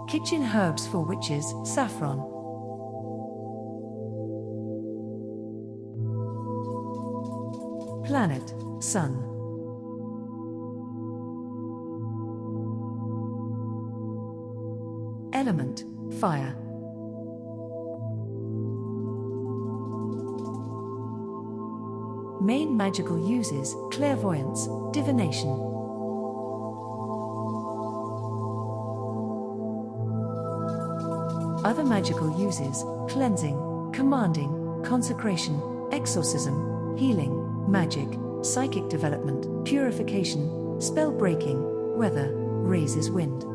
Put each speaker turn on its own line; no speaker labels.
Kitchen herbs for witches, saffron. Planet, sun. Element, fire. Main magical uses, clairvoyance, divination. Other magical uses, cleansing, commanding, consecration, exorcism, healing, magic, psychic development, purification, spell breaking, weather, raises wind.